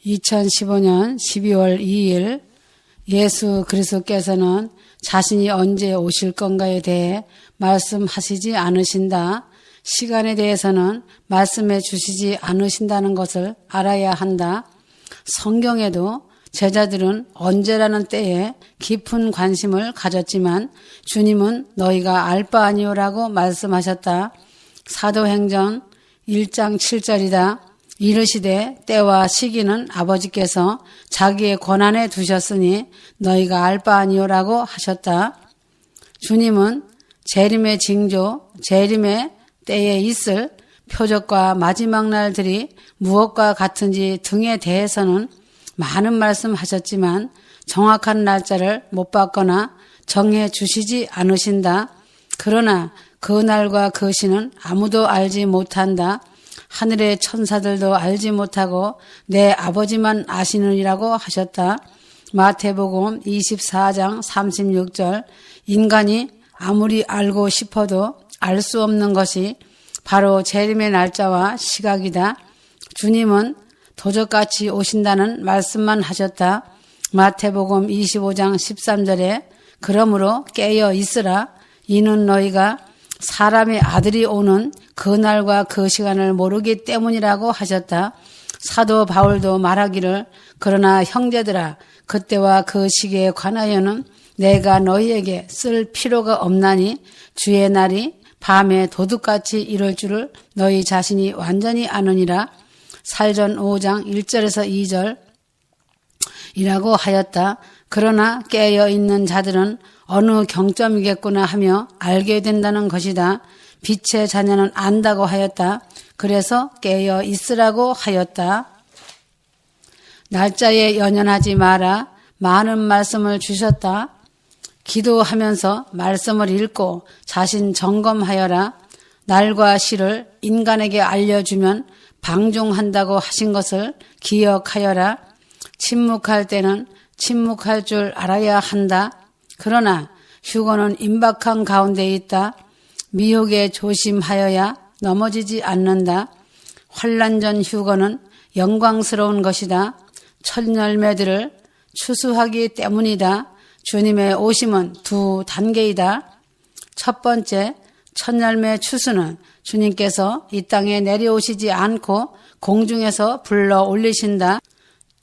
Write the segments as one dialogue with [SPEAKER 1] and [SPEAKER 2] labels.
[SPEAKER 1] 2015년 12월 2일 예수 그리스도께서는 자신이 언제 오실 건가에 대해 말씀하시지 않으신다. 시간에 대해서는 말씀해 주시지 않으신다는 것을 알아야 한다. 성경에도 제자들은 언제라는 때에 깊은 관심을 가졌지만 주님은 너희가 알 바 아니오라고 말씀하셨다. 사도행전 1장 7절이다. 이르시되 때와 시기는 아버지께서 자기의 권한에 두셨으니 너희가 알 바 아니오라고 하셨다. 주님은 재림의 징조, 재림의 때에 있을 표적과 마지막 날들이 무엇과 같은지 등에 대해서는 많은 말씀하셨지만 정확한 날짜를 못 받거나 정해 주시지 않으신다. 그러나 그 날과 그 시는 아무도 알지 못한다. 하늘의 천사들도 알지 못하고 내 아버지만 아시느니라고 하셨다. 마태복음 24장 36절 인간이 아무리 알고 싶어도 알 수 없는 것이 바로 재림의 날짜와 시각이다. 주님은 도적같이 오신다는 말씀만 하셨다. 마태복음 25장 13절에 그러므로 깨어 있으라. 이는 너희가 사람의 아들이 오는 그 날과 그 시간을 모르기 때문이라고 하셨다. 사도 바울도 말하기를 그러나 형제들아 그때와 그 시기에 관하여는 내가 너희에게 쓸 필요가 없나니 주의 날이 밤에 도둑같이 이럴 줄을 너희 자신이 완전히 아느니라. 살전 5장 1절에서 2절 이라고 하였다. 그러나 깨어있는 자들은 어느 경점이겠구나 하며 알게 된다는 것이다. 빛의 자녀는 안다고 하였다. 그래서 깨어 있으라고 하였다. 날짜에 연연하지 마라. 많은 말씀을 주셨다. 기도하면서 말씀을 읽고 자신 점검하여라. 날과 시를 인간에게 알려주면 방종한다고 하신 것을 기억하여라. 침묵할 때는 침묵할 줄 알아야 한다. 그러나 휴거는 임박한 가운데 있다. 미혹에 조심하여야 넘어지지 않는다. 환난 전 휴거는 영광스러운 것이다. 첫 열매들을 추수하기 때문이다. 주님의 오심은 두 단계이다. 첫 번째, 첫 열매 추수는 주님께서 이 땅에 내려오시지 않고 공중에서 불러 올리신다.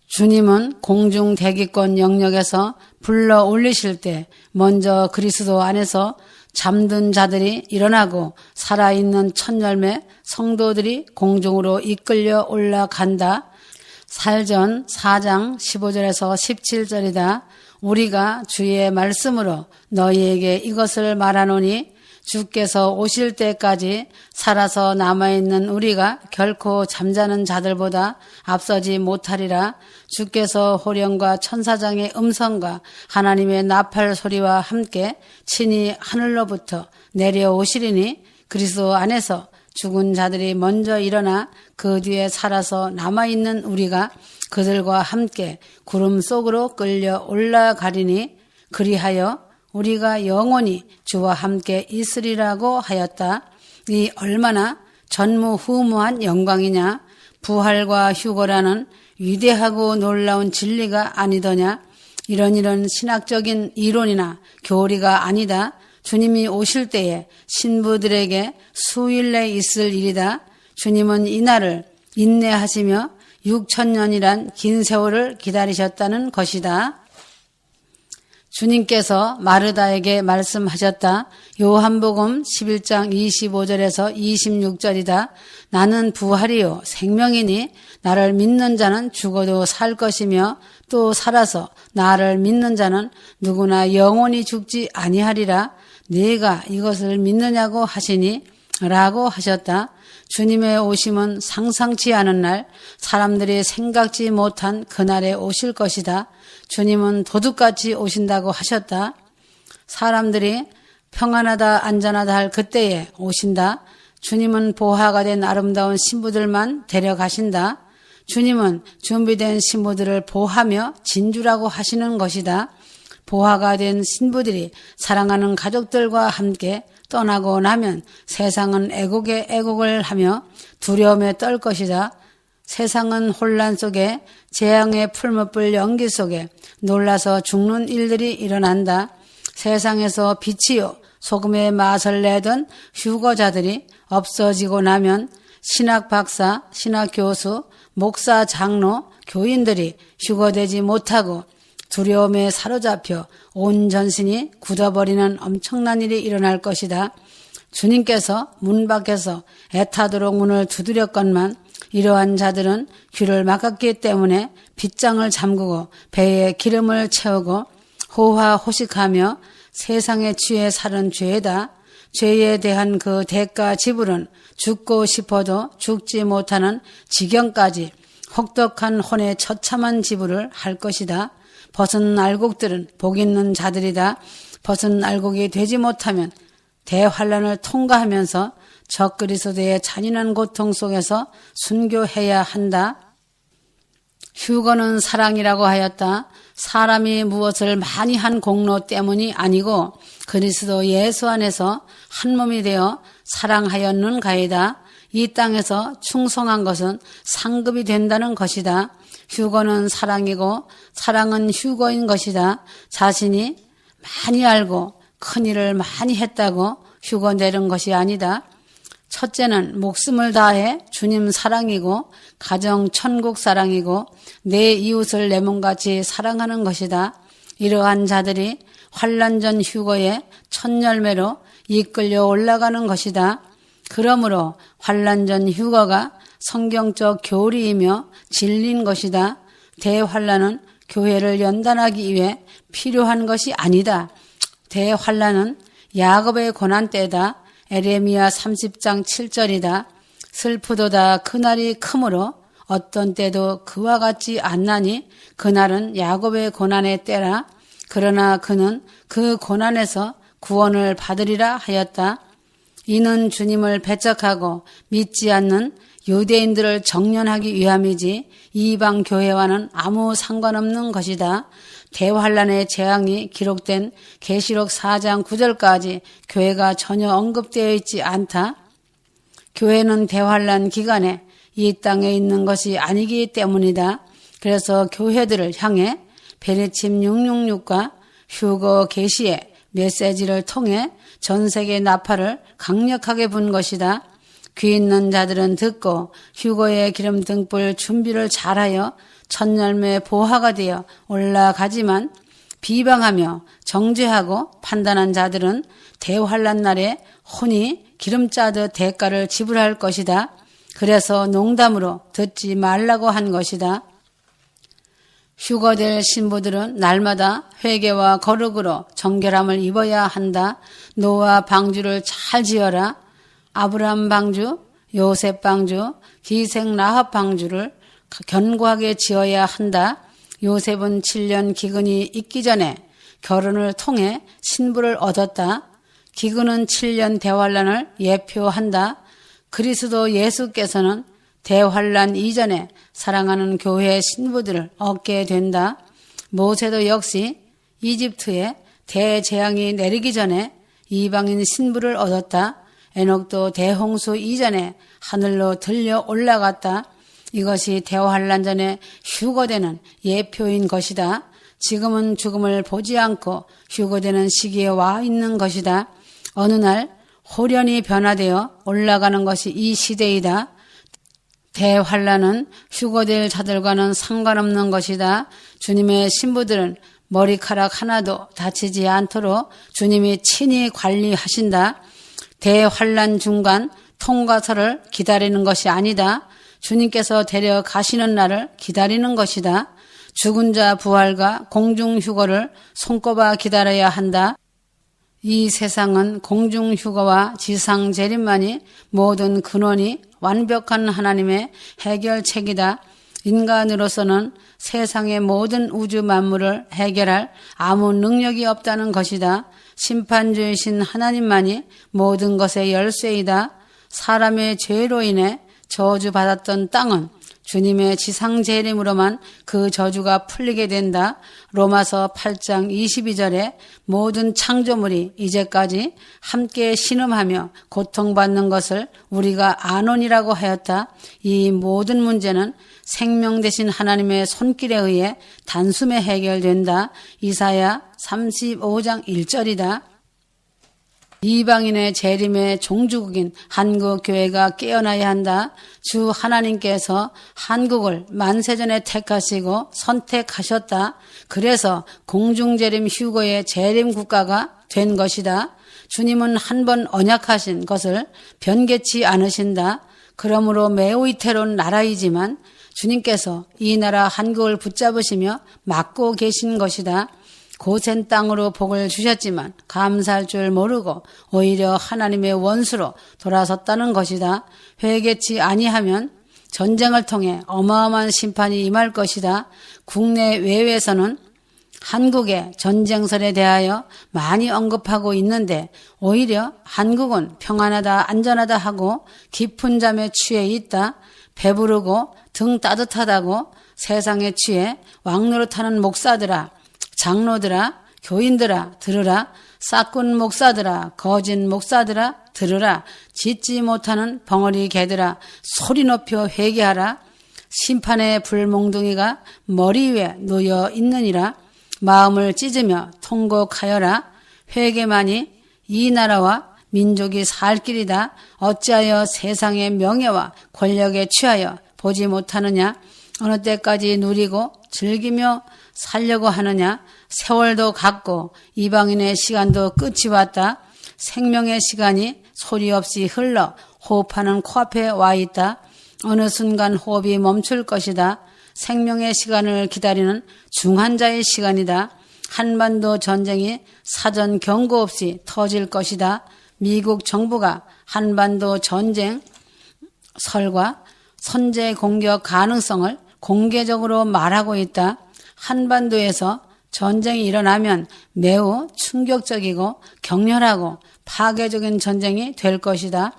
[SPEAKER 1] 주님은 공중 대기권 영역에서 불러 올리실 때 먼저 그리스도 안에서 잠든 자들이 일어나고 살아있는 첫 열매 성도들이 공중으로 이끌려 올라간다. 살전 4장 15절에서 17절이다. 우리가 주의 말씀으로 너희에게 이것을 말하노니 주께서 오실 때까지 살아서 남아있는 우리가 결코 잠자는 자들보다 앞서지 못하리라. 주께서 호령과 천사장의 음성과 하나님의 나팔 소리와 함께 친히 하늘로부터 내려오시리니 그리스도 안에서 죽은 자들이 먼저 일어나 그 뒤에 살아서 남아있는 우리가 그들과 함께 구름 속으로 끌려 올라가리니 그리하여 우리가 영원히 주와 함께 있으리라고 하였다. 이 얼마나 전무후무한 영광이냐. 부활과 휴거라는 위대하고 놀라운 진리가 아니더냐. 이런 신학적인 이론이나 교리가 아니다. 주님이 오실 때에 신부들에게 수일 내 있을 일이다. 주님은 이날을 인내하시며 6,000년이란 긴 세월을 기다리셨다는 것이다. 주님께서 마르다에게 말씀하셨다. 요한복음 11장 25절에서 26절이다. 나는 부활이요 생명이니 나를 믿는 자는 죽어도 살 것이며 또 살아서 나를 믿는 자는 누구나 영원히 죽지 아니하리라. 네가 이것을 믿느냐고 하시니 라고 하셨다. 주님의 오심은 상상치 않은 날, 사람들이 생각지 못한 그날에 오실 것이다. 주님은 도둑같이 오신다고 하셨다. 사람들이 평안하다 안전하다 할 그때에 오신다. 주님은 보화가 된 아름다운 신부들만 데려가신다. 주님은 준비된 신부들을 보하며 진주라고 하시는 것이다. 보화가 된 신부들이 사랑하는 가족들과 함께 떠나고 나면 세상은 애곡에 애곡을 하며 두려움에 떨 것이다. 세상은 혼란 속에 재앙의 풀무불 연기 속에 놀라서 죽는 일들이 일어난다. 세상에서 빛이요 소금의 맛을 내던 휴거자들이 없어지고 나면 신학 박사, 신학 교수, 목사, 장로, 교인들이 휴거되지 못하고 두려움에 사로잡혀 온 전신이 굳어버리는 엄청난 일이 일어날 것이다. 주님께서 문 밖에서 애타도록 문을 두드렸건만 이러한 자들은 귀를 막았기 때문에 빗장을 잠그고 배에 기름을 채우고 호화호식하며 세상에 취해 사는 죄다. 죄에 대한 그 대가 지불은 죽고 싶어도 죽지 못하는 지경까지 혹독한 혼의 처참한 지불을 할 것이다. 벗은 알곡들은 복 있는 자들이다. 벗은 알곡이 되지 못하면 대환란을 통과하면서 적그리스도의 잔인한 고통 속에서 순교해야 한다. 휴거는 사랑이라고 하였다. 사람이 무엇을 많이 한 공로 때문이 아니고 그리스도 예수 안에서 한 몸이 되어 사랑하였는가이다. 이 땅에서 충성한 것은 상급이 된다는 것이다. 휴거는 사랑이고 사랑은 휴거인 것이다. 자신이 많이 알고 큰 일을 많이 했다고 휴거 내는 것이 아니다. 첫째는 목숨을 다해 주님 사랑이고 가정 천국 사랑이고 내 이웃을 내 몸같이 사랑하는 것이다. 이러한 자들이 환난전 휴거의 첫 열매로 이끌려 올라가는 것이다. 그러므로 환난전 휴거가 성경적 교리이며 진리인 것이다. 대환난은 교회를 연단하기 위해 필요한 것이 아니다. 대환난은 야곱의 고난 때다. 에레미야 30장 7절이다. 슬프도다 그날이 크므로 어떤 때도 그와 같지 않나니 그날은 야곱의 고난의 때라. 그러나 그는 그 고난에서 구원을 받으리라 하였다. 이는 주님을 배척하고 믿지 않는 유대인들을 정련하기 위함이지 이방 교회와는 아무 상관없는 것이다. 대환란의 재앙이 기록된 계시록 4장 9절까지 교회가 전혀 언급되어 있지 않다. 교회는 대환란 기간에 이 땅에 있는 것이 아니기 때문이다. 그래서 교회들을 향해 베레침 666과 휴거 계시의 메시지를 통해 전 세계 나팔을 강력하게 분 것이다. 귀 있는 자들은 듣고 휴거의 기름 등불 준비를 잘하여 첫 열매 보화가 되어 올라가지만 비방하며 정죄하고 판단한 자들은 대환란 날에 혼이 기름 짜듯 대가를 지불할 것이다. 그래서 농담으로 듣지 말라고 한 것이다. 휴거될 신부들은 날마다 회개와 거룩으로 정결함을 입어야 한다. 노아 방주를 잘 지어라. 아브라함 방주, 요셉 방주, 기생 라합 방주를 견고하게 지어야 한다. 요셉은 7년 기근이 있기 전에 결혼을 통해 신부를 얻었다. 기근은 7년 대환란을 예표한다. 그리스도 예수께서는 대환란 이전에 사랑하는 교회의 신부들을 얻게 된다. 모세도 역시 이집트에 대재앙이 내리기 전에 이방인 신부를 얻었다. 에녹도 대홍수 이전에 하늘로 들려 올라갔다. 이것이 대환란 전에 휴거되는 예표인 것이다. 지금은 죽음을 보지 않고 휴거되는 시기에 와 있는 것이다. 어느 날 호련히 변화되어 올라가는 것이 이 시대이다. 대환란은 휴거될 자들과는 상관없는 것이다. 주님의 신부들은 머리카락 하나도 다치지 않도록 주님이 친히 관리하신다. 대환란 중간 통과서를 기다리는 것이 아니다. 주님께서 데려가시는 날을 기다리는 것이다. 죽은 자 부활과 공중휴거를 손꼽아 기다려야 한다. 이 세상은 공중휴거와 지상재림만이 모든 근원이 완벽한 하나님의 해결책이다. 인간으로서는 세상의 모든 우주 만물을 해결할 아무 능력이 없다는 것이다. 심판주이신 하나님만이 모든 것의 열쇠이다. 사람의 죄로 인해 저주받았던 땅은 주님의 지상재림으로만 그 저주가 풀리게 된다. 로마서 8장 22절에 모든 창조물이 이제까지 함께 신음하며 고통받는 것을 우리가 아노니라고 하였다. 이 모든 문제는 생명 되신 하나님의 손길에 의해 단숨에 해결된다. 이사야 35장 1절이다. 이방인의 재림의 종주국인 한국교회가 깨어나야 한다. 주 하나님께서 한국을 만세전에 택하시고 선택하셨다. 그래서 공중재림 휴거의 재림국가가 된 것이다. 주님은 한 번 언약하신 것을 변개치 않으신다. 그러므로 매우 위태로운 나라이지만 주님께서 이 나라 한국을 붙잡으시며 막고 계신 것이다. 고센 땅으로 복을 주셨지만 감사할 줄 모르고 오히려 하나님의 원수로 돌아섰다는 것이다. 회개치 아니하면 전쟁을 통해 어마어마한 심판이 임할 것이다. 국내 외외에서는 한국의 전쟁설에 대하여 많이 언급하고 있는데 오히려 한국은 평안하다 안전하다 하고 깊은 잠에 취해 있다. 배부르고 등 따뜻하다고 세상에 취해 왕노릇하는 목사들아, 장로들아, 교인들아 들으라. 싹군 목사들아, 거진 목사들아 들으라. 짖지 못하는 벙어리 개들아 소리 높여 회개하라. 심판의 불몽둥이가 머리 위에 놓여 있느니라. 마음을 찢으며 통곡하여라. 회개만이 이 나라와 민족이 살 길이다. 어찌하여 세상의 명예와 권력에 취하여 보지 못하느냐. 어느 때까지 누리고 즐기며 살려고 하느냐. 세월도 갔고 이방인의 시간도 끝이 왔다. 생명의 시간이 소리 없이 흘러 호흡하는 코앞에 와 있다. 어느 순간 호흡이 멈출 것이다. 생명의 시간을 기다리는 중환자의 시간이다. 한반도 전쟁이 사전 경고 없이 터질 것이다. 미국 정부가 한반도 전쟁 설과 선제 공격 가능성을 공개적으로 말하고 있다. 한반도에서 전쟁이 일어나면 매우 충격적이고 격렬하고 파괴적인 전쟁이 될 것이다.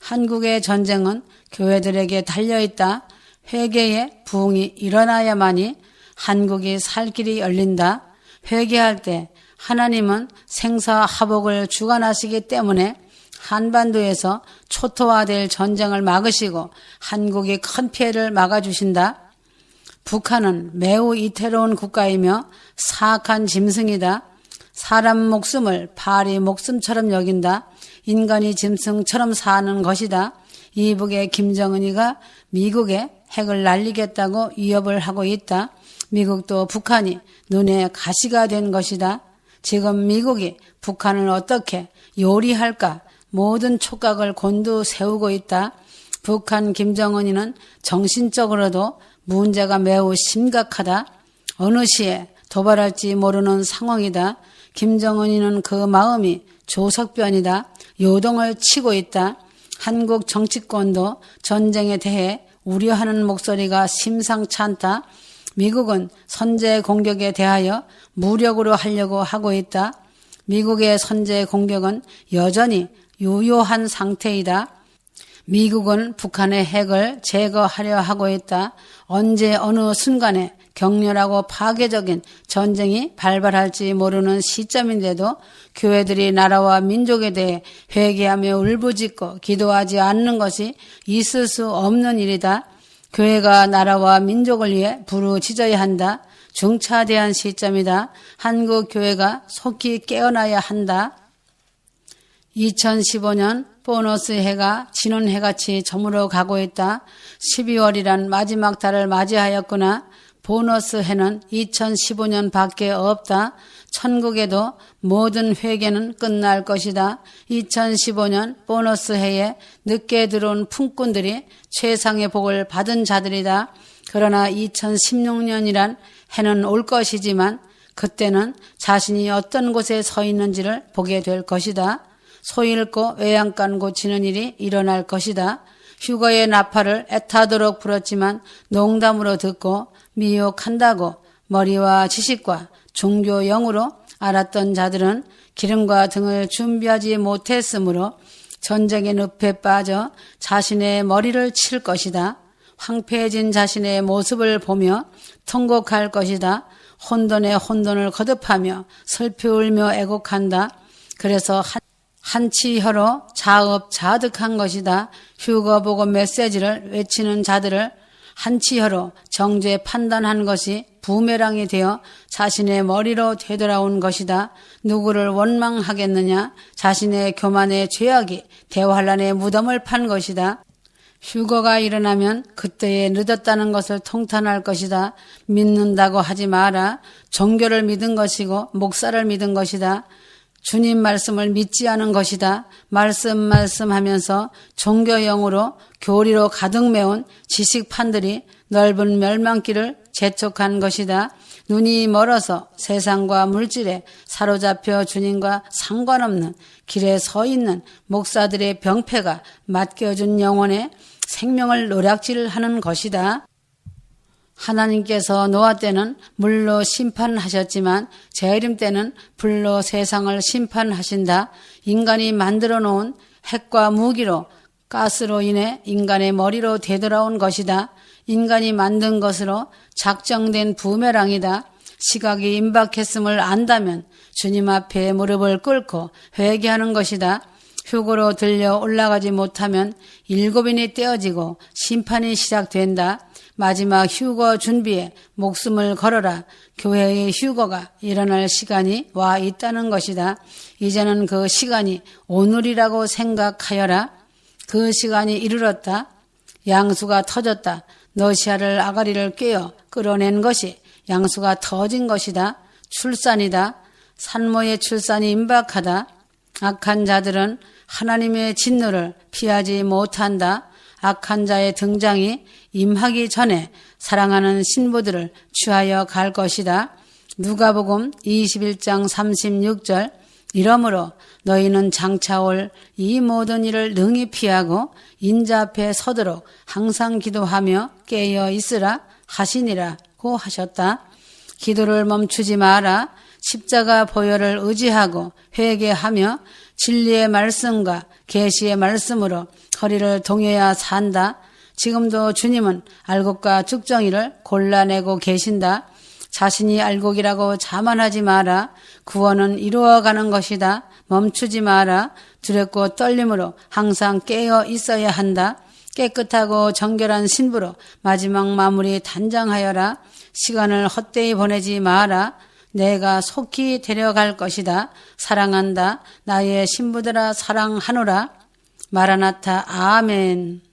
[SPEAKER 1] 한국의 전쟁은 교회들에게 달려있다. 회개의 부흥이 일어나야만이 한국이 살 길이 열린다. 회개할 때 하나님은 생사화복을 주관하시기 때문에 한반도에서 초토화될 전쟁을 막으시고 한국이 큰 피해를 막아주신다. 북한은 매우 이태로운 국가이며 사악한 짐승이다. 사람 목숨을 파리 목숨처럼 여긴다. 인간이 짐승처럼 사는 것이다. 이북의 김정은이가 미국에 핵을 날리겠다고 위협을 하고 있다. 미국도 북한이 눈에 가시가 된 것이다. 지금 미국이 북한을 어떻게 요리할까 모든 촉각을 곤두세우고 있다. 북한 김정은이는 정신적으로도 문제가 매우 심각하다. 어느 시에 도발할지 모르는 상황이다. 김정은이는 그 마음이 조석변이다. 요동을 치고 있다. 한국 정치권도 전쟁에 대해 우려하는 목소리가 심상치 않다. 미국은 선제 공격에 대하여 무력으로 하려고 하고 있다. 미국의 선제 공격은 여전히 유효한 상태이다. 미국은 북한의 핵을 제거하려 하고 있다. 언제 어느 순간에 격렬하고 파괴적인 전쟁이 발발할지 모르는 시점인데도 교회들이 나라와 민족에 대해 회개하며 울부짖고 기도하지 않는 것이 있을 수 없는 일이다. 교회가 나라와 민족을 위해 부르짖어야 한다. 중차대한 시점이다. 한국 교회가 속히 깨어나야 한다. 2015년 보너스 해가 지는 해같이 저물어 가고 있다. 12월이란 마지막 달을 맞이하였구나. 보너스 해는 2015년 밖에 없다. 천국에도 모든 회개는 끝날 것이다. 2015년 보너스 해에 늦게 들어온 품꾼들이 최상의 복을 받은 자들이다. 그러나 2016년이란 해는 올 것이지만 그때는 자신이 어떤 곳에 서 있는지를 보게 될 것이다. 소 잃고 외양간 고치는 일이 일어날 것이다. 휴거의 나팔을 애타도록 불었지만 농담으로 듣고 미혹한다고 머리와 지식과 종교 영으로 알았던 자들은 기름과 등을 준비하지 못했으므로 전쟁의 늪에 빠져 자신의 머리를 칠 것이다. 황폐해진 자신의 모습을 보며 통곡할 것이다. 혼돈에 혼돈을 거듭하며 슬피 울며 애곡한다. 그래서 한치혀로 자업자득한 것이다. 휴거보고 메시지를 외치는 자들을 한치혀로 정죄 판단한 것이 부메랑이 되어 자신의 머리로 되돌아온 것이다. 누구를 원망하겠느냐? 자신의 교만의 죄악이 대환란의 무덤을 판 것이다. 휴거가 일어나면 그때에 늦었다는 것을 통탄할 것이다. 믿는다고 하지 마라. 종교를 믿은 것이고 목사를 믿은 것이다. 주님 말씀을 믿지 않은 것이다. 말씀하면서 종교형으로 교리로 가득 메운 지식판들이 넓은 멸망길을 재촉한 것이다. 눈이 멀어서 세상과 물질에 사로잡혀 주님과 상관없는 길에 서 있는 목사들의 병폐가 맡겨준 영혼의 생명을 노략질하는 것이다. 하나님께서 노아 때는 물로 심판하셨지만 재림 때는 불로 세상을 심판하신다. 인간이 만들어 놓은 핵과 무기로 가스로 인해 인간의 머리로 되돌아온 것이다. 인간이 만든 것으로 작정된 부메랑이다. 시각이 임박했음을 안다면 주님 앞에 무릎을 꿇고 회개하는 것이다. 휴거로 들려 올라가지 못하면 7인이 떼어지고 심판이 시작된다. 마지막 휴거 준비에 목숨을 걸어라. 교회의 휴거가 일어날 시간이 와 있다는 것이다. 이제는 그 시간이 오늘이라고 생각하여라. 그 시간이 이르렀다. 양수가 터졌다. 너시아를 아가리를 꿰어 끌어낸 것이 양수가 터진 것이다. 출산이다. 산모의 출산이 임박하다. 악한 자들은 하나님의 진노를 피하지 못한다. 악한 자의 등장이 임하기 전에 사랑하는 신부들을 취하여 갈 것이다. 누가복음 21장 36절. 이러므로 너희는 장차 올 이 모든 일을 능히 피하고 인자 앞에 서도록 항상 기도하며 깨어 있으라 하시니라고 하셨다. 기도를 멈추지 마라. 십자가 보혈을 의지하고 회개하며 진리의 말씀과 계시의 말씀으로 허리를 동여야 산다. 지금도 주님은 알곡과 죽정이를 골라내고 계신다. 자신이 알곡이라고 자만하지 마라. 구원은 이루어가는 것이다. 멈추지 마라. 두렵고 떨림으로 항상 깨어 있어야 한다. 깨끗하고 정결한 신부로 마지막 마무리 단장하여라. 시간을 헛되이 보내지 마라. 내가 속히 데려갈 것이다. 사랑한다. 나의 신부들아 사랑하노라. 마라나타 아멘.